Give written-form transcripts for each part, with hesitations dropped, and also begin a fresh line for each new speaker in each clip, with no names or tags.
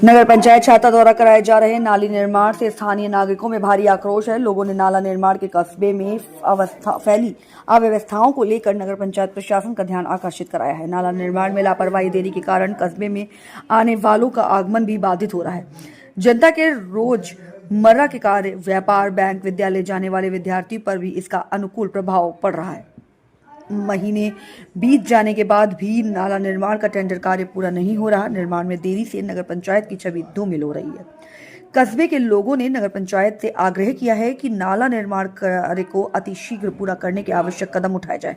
नगर पंचायत छाता द्वारा कराए जा रहे नाली निर्माण से स्थानीय नागरिकों में भारी आक्रोश है। लोगों ने नाला निर्माण के कस्बे में फैली अव्यवस्थाओं को लेकर नगर पंचायत प्रशासन का ध्यान आकर्षित कराया है। नाला निर्माण में लापरवाही देरी के कारण कस्बे में आने वालों का आगमन भी बाधित हो रहा है। जनता के रोजमर्रा के कार्य, व्यापार, बैंक, विद्यालय जाने वाले विद्यार्थी पर भी इसका अनुकूल प्रभाव पड़ रहा है। महीने बीत जाने के बाद भी नाला निर्माण का टेंडर कार्य पूरा नहीं हो रहा। निर्माण में देरी से नगर पंचायत की छवि धूमिल हो रही है। कस्बे के लोगों ने नगर पंचायत से आग्रह किया है कि नाला निर्माण कार्य को अतिशीघ्र पूरा करने के आवश्यक कदम उठाए जाए,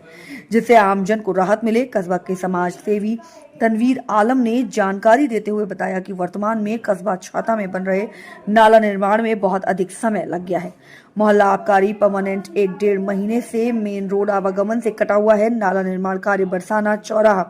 जिससे आमजन को राहत मिले। कस्बा के समाज सेवी तनवीर आलम ने जानकारी देते हुए बताया कि वर्तमान में कस्बा छाता में बन रहे नाला निर्माण में बहुत अधिक समय लग गया है। मोहल्ला आबकारी परमानेंट 1-1.5 महीने से मेन रोड आवागमन से कटा हुआ है। नाला निर्माण कार्य बरसाना चौराहा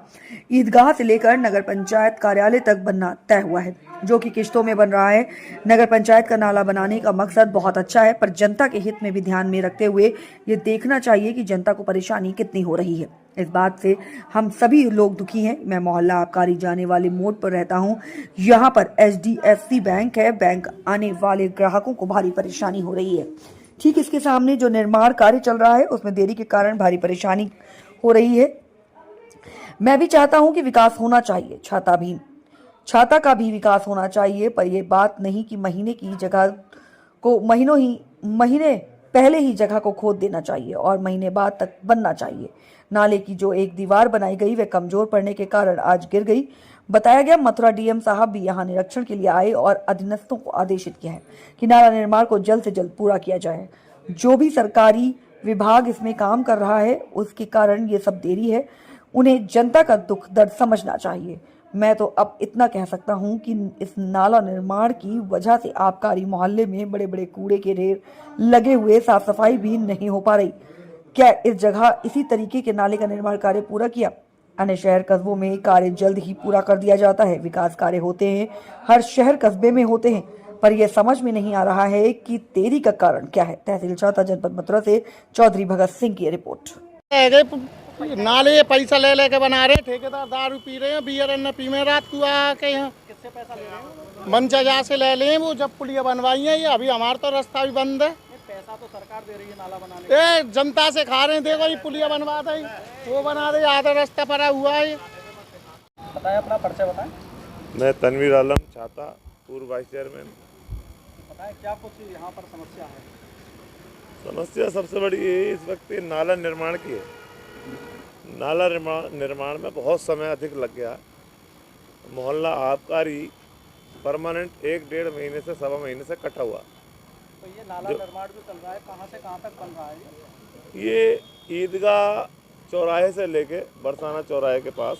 ईदगाह से लेकर नगर पंचायत कार्यालय तक बनना तय हुआ है, जो कि किश्तों में बन रहा है। नगर पंचायत का नाला बनाने का मकसद बहुत अच्छा है, पर जनता के हित में भी ध्यान में रखते हुए ये देखना चाहिए कि जनता को परेशानी कितनी हो रही है। इस बात से हम सभी लोग दुखी हैं। मैं मोहल्ला आबकारी जाने वाले मोड़ पर रहता हूं। यहां पर HDFC बैंक है। बैंक आने वाले ग्राहकों को भारी परेशानी हो रही है। ठीक इसके सामने जो निर्माण कार्य चल रहा है, उसमें देरी के कारण भारी परेशानी हो रही है। मैं भी चाहता हूं कि विकास होना चाहिए, छाता का भी विकास होना चाहिए, पर यह बात नहीं कि महीने की जगह को महीने पहले ही जगह को खोद देना चाहिए और महीने बाद तक बनना चाहिए। नाले की जो एक दीवार बनाई गई वह कमजोर पड़ने के कारण आज गिर गई। बताया गया मथुरा DM साहब भी यहां निरीक्षण के लिए आए और अधीनस्थों को आदेशित किया है कि नाला निर्माण को जल्द से जल्द पूरा किया जाए। जो भी सरकारी विभाग इसमें काम कर रहा है, उसके कारण ये सब देरी है। उन्हें जनता का दुख दर्द समझना चाहिए। मैं तो अब इतना कह सकता हूं कि इस नाला निर्माण की वजह से आबकारी मोहल्ले में बड़े बड़े कूड़े के ढेर लगे हुए, साफ सफाई भी नहीं हो पा रही। क्या इस जगह इसी तरीके के नाले का निर्माण कार्य पूरा किया? अन्य शहर कस्बों में कार्य जल्द ही पूरा कर दिया जाता है। विकास कार्य होते हैं, हर शहर कस्बे में होते हैं, पर यह समझ में नहीं आ रहा है कि देरी का कारण क्या है। तहसील छाता, जनपद मथुरा से चौधरी भगत सिंह की रिपोर्ट।
नाले पैसा ले लेके बना रहे, ठेकेदार दारू पी रहे हैं, बियर न पी में रात को आके यहाँ
किससे पैसा ले रहे हो?
मंचा से ले लें। वो जब पुलिया बनवाई है, ये अभी हमारा तो रास्ता भी बंद है।
पैसा तो सरकार दे रही है नाला बनाने के।
जनता से खा रहे हैं। देखो ये पुलिया बनवा दे, वो बना दे, आधा रास्ता पड़ा हुआ है।
बताएं, अपना परिचय बताएं।
मैं तनवीर आलम छाता, पूर्व वाइस चेयरमैन।
बताएं क्या कुछ यहाँ पर समस्या है?
समस्या सबसे बड़ी ये इस वक्त ये नाला निर्माण की है। नाला निर्माण में बहुत समय अधिक लग गया। मोहल्ला आबकारी परमानेंट 1-1.5 महीने से 1.25 महीने से कटा हुआ।
तो ये नाला निर्माण जो चल रहा है, कहाँ से कहाँ तक बन रहा है?
ये ईदगाह चौराहे से लेके बरसाना चौराहे के पास,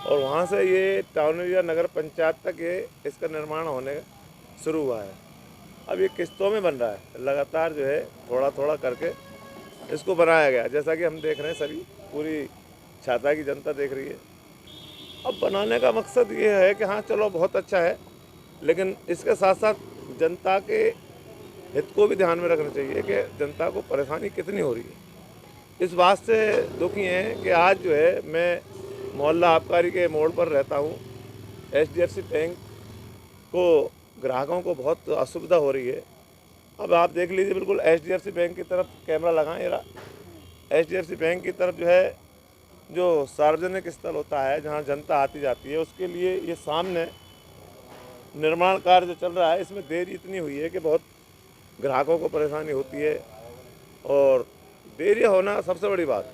और वहाँ से ये टाउन एरिया नगर पंचायत तक ये इसका निर्माण होने शुरू हुआ है। अब ये किस्तों में बन रहा है। लगातार जो है थोड़ा थोड़ा करके इसको बनाया गया, जैसा कि हम देख रहे हैं, सभी पूरी छाता की जनता देख रही है। अब बनाने का मकसद ये है कि हाँ चलो बहुत अच्छा है, लेकिन इसके साथ साथ जनता के हित को भी ध्यान में रखना चाहिए कि जनता को परेशानी कितनी हो रही है। इस बात से दुखी हैं कि आज जो है मैं मोहल्ला आबकारी के मोड़ पर रहता हूँ। HDFC बैंक को ग्राहकों को बहुत असुविधा हो रही है। अब आप देख लीजिए, बिल्कुल HDFC बैंक की तरफ कैमरा लगाएं। HDFC बैंक की तरफ जो है, जो सार्वजनिक स्थल होता है जहाँ जनता आती जाती है, उसके लिए ये सामने निर्माण कार्य जो चल रहा है, इसमें देरी इतनी हुई है कि बहुत ग्राहकों को परेशानी होती है। और देरी होना सबसे बड़ी बात।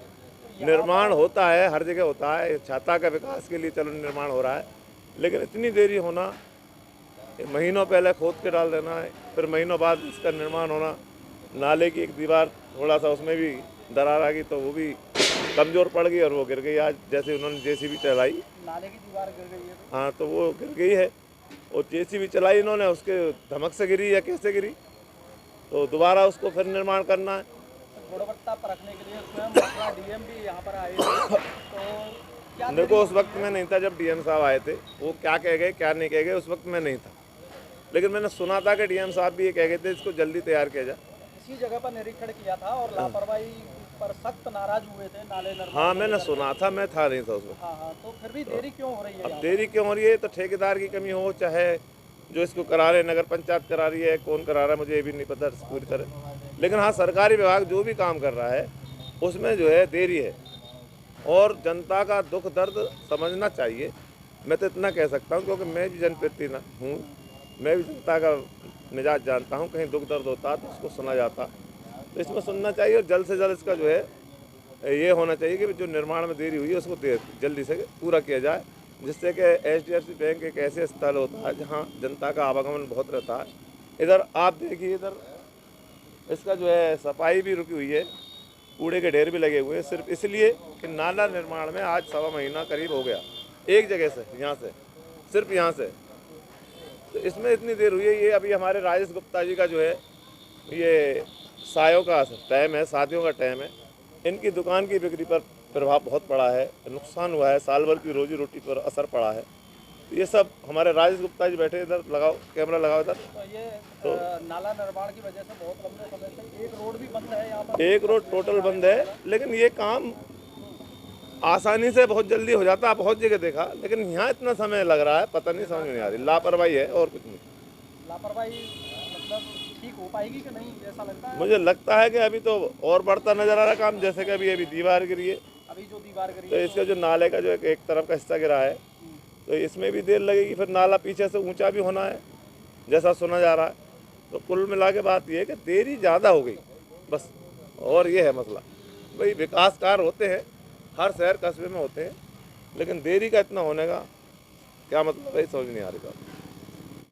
निर्माण होता है, हर जगह होता है, छाता का विकास के लिए चलो निर्माण हो रहा है, लेकिन इतनी देरी होना, महीनों पहले खोद के डाल देना है, फिर महीनों बाद इसका निर्माण होना। नाले की एक दीवार थोड़ा सा उसमें भी दरार आ गई, तो वो भी कमज़ोर पड़ गई और वो गिर गई। आज जैसे उन्होंने JCB चलाई,
नाले की दीवार गिर गई है।
हाँ, तो वो गिर गई है। और JCB चलाई इन्होंने, उसके धमक से गिरी या कैसे गिरी, तो दोबारा उसको फिर निर्माण करना है।
गुणवत्ता परखने के लिए स्वयं मथुरा DM भी यहाँ पर आए थे, तो क्या
देखो उस वक्त मैं नहीं था जब DM साहब आए थे। वो क्या कह गए क्या नहीं कह गए उस वक्त मैं नहीं था, लेकिन मैंने सुना था कि DM साहब भी ये कह गए थे इसको जल्दी तैयार किया जाए।
इसी जगह पर निरीक्षण किया था और लापरवाही पर सख्त नाराज हुए थे नाले निर्माण
हाँ
को
मैंने
लेकर।
सुना था, मैं था नहीं था उसमें।
हाँ हाँ, तो फिर भी देरी क्यों हो रही है
अब
यहाँ
देरी क्यों हो रही है? तो ठेकेदार की कमी हो, चाहे जो इसको करा रहे नगर पंचायत करा रही है, कौन करा रहा है मुझे ये भी नहीं पता पूरी तरह। लेकिन हाँ, सरकारी विभाग जो भी काम कर रहा है उसमें जो है देरी है, और जनता का दुख दर्द समझना चाहिए। मैं तो इतना कह सकता हूँ, क्योंकि मैं भी जनप्रतिनिधि हूँ, मैं भी जनता का मिजाज जानता हूँ। कहीं दुख दर्द होता तो उसको सुना जाता, तो इसमें सुनना चाहिए, और जल्द से जल्द इसका जो है ये होना चाहिए कि जो निर्माण में देरी हुई है उसको जल्दी से पूरा किया जाए, जिससे कि HDFC बैंक एक ऐसे स्थल होता है जहाँ जनता का आवागमन बहुत रहता है। इधर आप देखिए, इधर इसका जो है सफाई भी रुकी हुई है, कूड़े के ढेर भी लगे हुए हैं, सिर्फ इसलिए कि नाला निर्माण में आज 1.25 महीना करीब हो गया, एक जगह से, यहाँ से, सिर्फ यहाँ से। तो इसमें इतनी देर हुई है। ये अभी हमारे राजेश गुप्ता जी का जो है ये सायों का टाइम है, शादियों का टाइम है, इनकी दुकान की बिक्री पर प्रभाव बहुत पड़ा है, नुकसान हुआ है, साल भर की रोजी रोटी पर असर पड़ा है। तो ये सब हमारे राजेश गुप्ता जी बैठे, इधर लगाओ कैमरा, लगाओ इधर।
तो ये नाला निर्माण की वजह से बहुत लंबे समय से एक रोड भी बंद है यहाँ पर।
एक रोड टोटल बंद है, लेकिन ये काम आसानी से बहुत जल्दी हो जाता है, बहुत जगह देखा, लेकिन यहाँ इतना समय लग रहा है, पता नहीं, समझ में नहीं आ रही। लापरवाही है और कुछ नहीं।
लापरवाही मतलब ठीक हो पाएगी कि नहीं, ऐसा लगता है?
मुझे लगता है कि अभी तो और बढ़ता नजर आ रहा है काम, जैसे कि अभी दीवार गिरी है,
अभी जो दीवार गिरी
तो
है
इसका जो नाले का जो एक तरफ का हिस्सा गिरा है, तो इसमें भी देर लगेगी। फिर नाला पीछे से ऊंचा भी होना है, जैसा सुना जा रहा है। तो कुल मिला के बात ये है कि देरी ज़्यादा हो गई बस, और ये है मसला। भाई विकास कार्य होते हैं, हर शहर कस्बे में होते हैं, लेकिन देरी का इतना होने का क्या मतलब है, समझ नहीं आ रही बात।